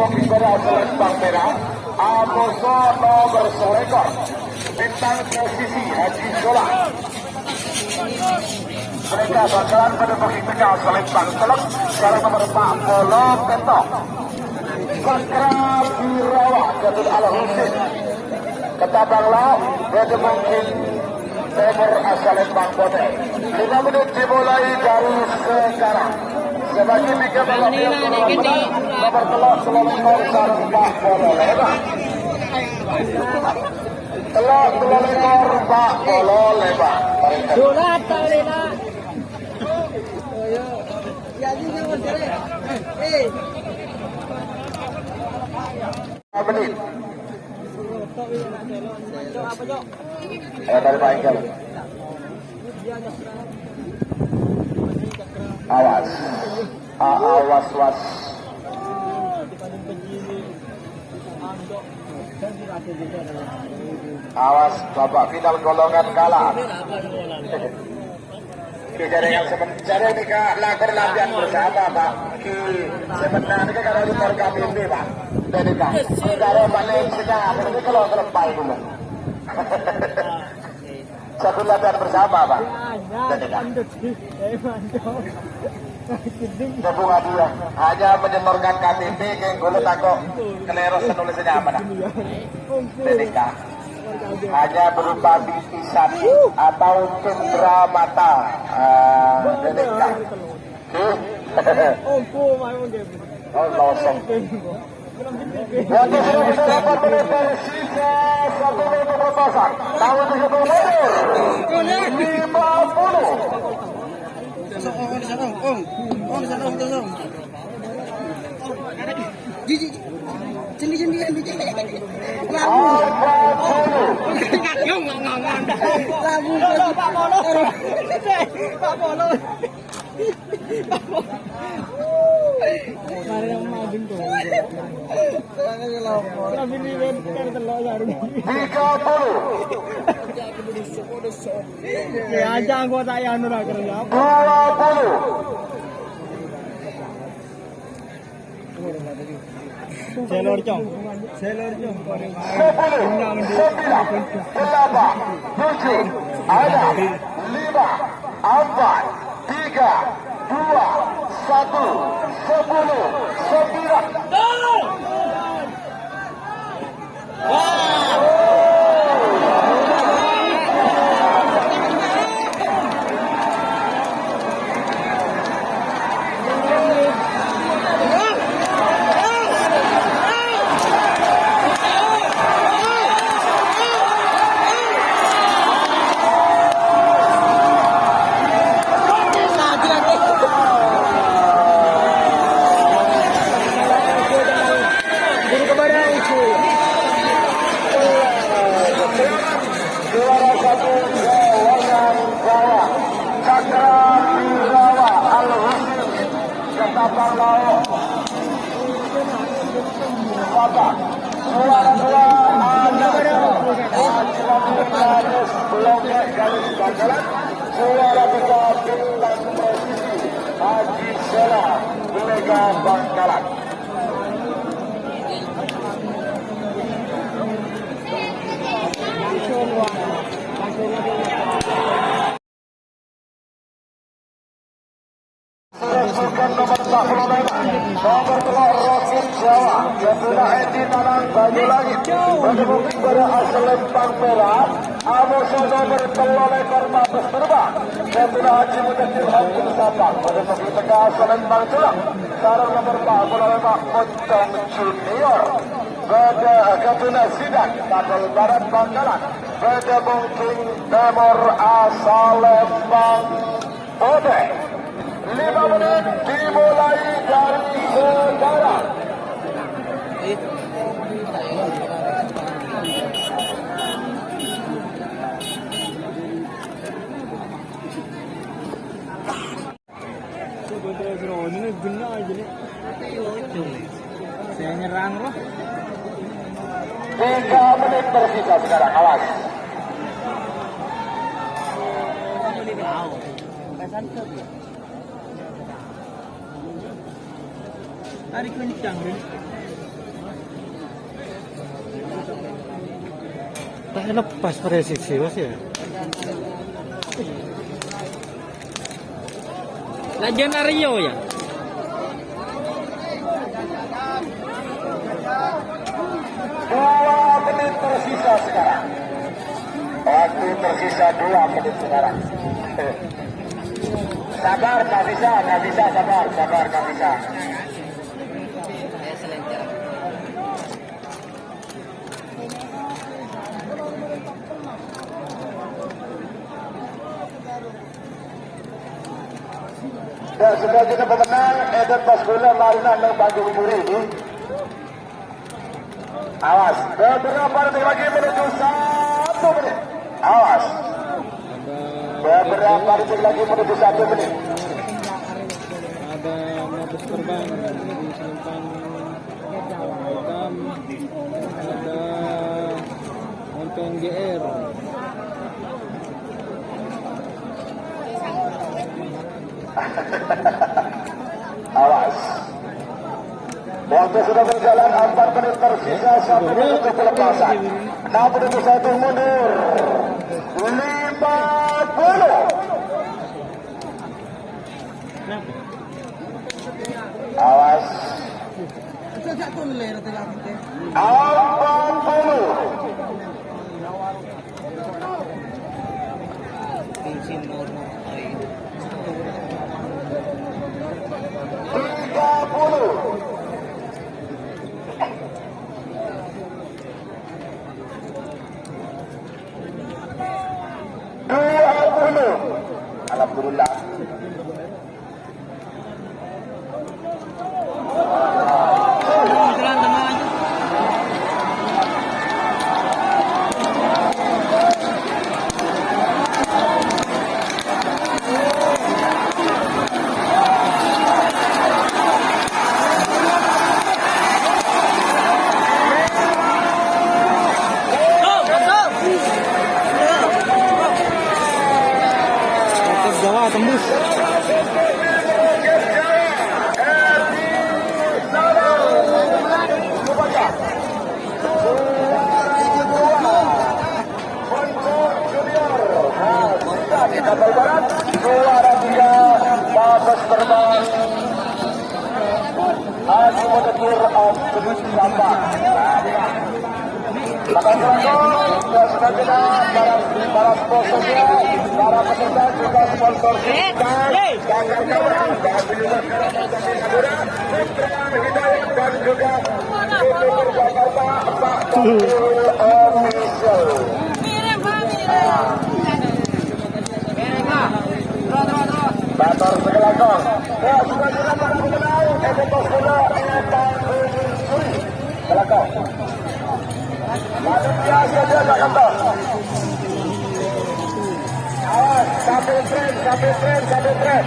booking pada Selembang Merah, Amoso nomor selekor bintang posisi Haji Zola. Mereka bakalan pada booking tegal Selembang Selek sekarang nomor 4 Polo Kentok Sakra Birawa Jatuh Al-Husin Ketabang Lau pada booking Timur Selembang Bote. 5 menit dimulai dari sekarang. Sebagai tiga balap yang berlawanan, nomor telur selolekor sarung Pak Polo Lebar. Telur selolekor Pak Polo Lebar. Surat Talina. Jadi jangan cari. Menit. Dari Pak Engkel. Awas, awas. Awas, Bapak final golongan kalah. Jaringan sementara ini kak lakukan latihan bersama Pak. Sebenarnya ini kalau luar KPP Pak. Jadi Pak, kalau balik sekarang ini kalau terlepas dulu. Satu latihan bersama Pak. Jadi Pak. Gabung dia hanya menyetorkan KTP ke gulut aku keleros penulisnya apa nak? DDK hanya berupa bingkisan atau cendera mata DDK. Oh kosong. Yang sudah bisa dapat sisa 1 meter berpasang tahun 50. Ya aja anggota yang nurah kerja. 20. Selor cong. 10, 9, 8, 7, ada 5, 4, 3, 2, 1, 10, 9. Suara kita bintang posisi Haji Zola Belega Bangkalan. Bukan nomor 45, nomor telur Rokin Jawa, Jatulah Edi Tanang Baju Langit, pada bukti pada Selembang Merah, Amoso nomor telur ekor Mabes Terbang, Jatulah Haji Mudahir Hakim Sabang, pada bukti tengah Selembang Jelang, sarang nomor 45 Pocong Junior, pada Jatulah Sidang, Tabel Barat Bangkalan, pada bukti Timur Selembang Bote. 5 menit dimulai dari sekarang. Saya nyerang loh. 3 menit tersisa sekarang, awas. Tarik kencang, Rin. Tak lepas presisi mas ya. Lajan Aryo ya. Dua menit tersisa sekarang. Waktu tersisa 2 menit sekarang. Sabar, nggak bisa, sabar, nggak bisa. Dan sudah kita pemenang Eden Pasgula Marina dan Bandung Muri ini. Awas, beberapa detik lagi menuju 1 menit. Awas, beberapa detik lagi menuju 1 menit. Ada modus terbang dari Selempang Hitam. Ada Moncong GR. Awas. Waktu sudah berjalan 4 menit tersisa 1 menit untuk pelepasan. 6 menit 1 mundur. 50. Awas. 40. Bensin normal. 30. Alhamdulillah. Jawa tembus. Kapal Barat, juara 3 Babas Terbang Haji Modetir Abdul Sampah. Silakan penonton, sudah kita para sponsornya, para peserta juga sponsor kita, jangan kawan, dan juga Gubernur Jakarta Pak Bahlil Official. Bator segelakon. Ya, sudah kita para pemenang Eden Pasgula Bandung Muri. Gelakon. Lalu biasa dia tak kantor. Awas, sampai tren.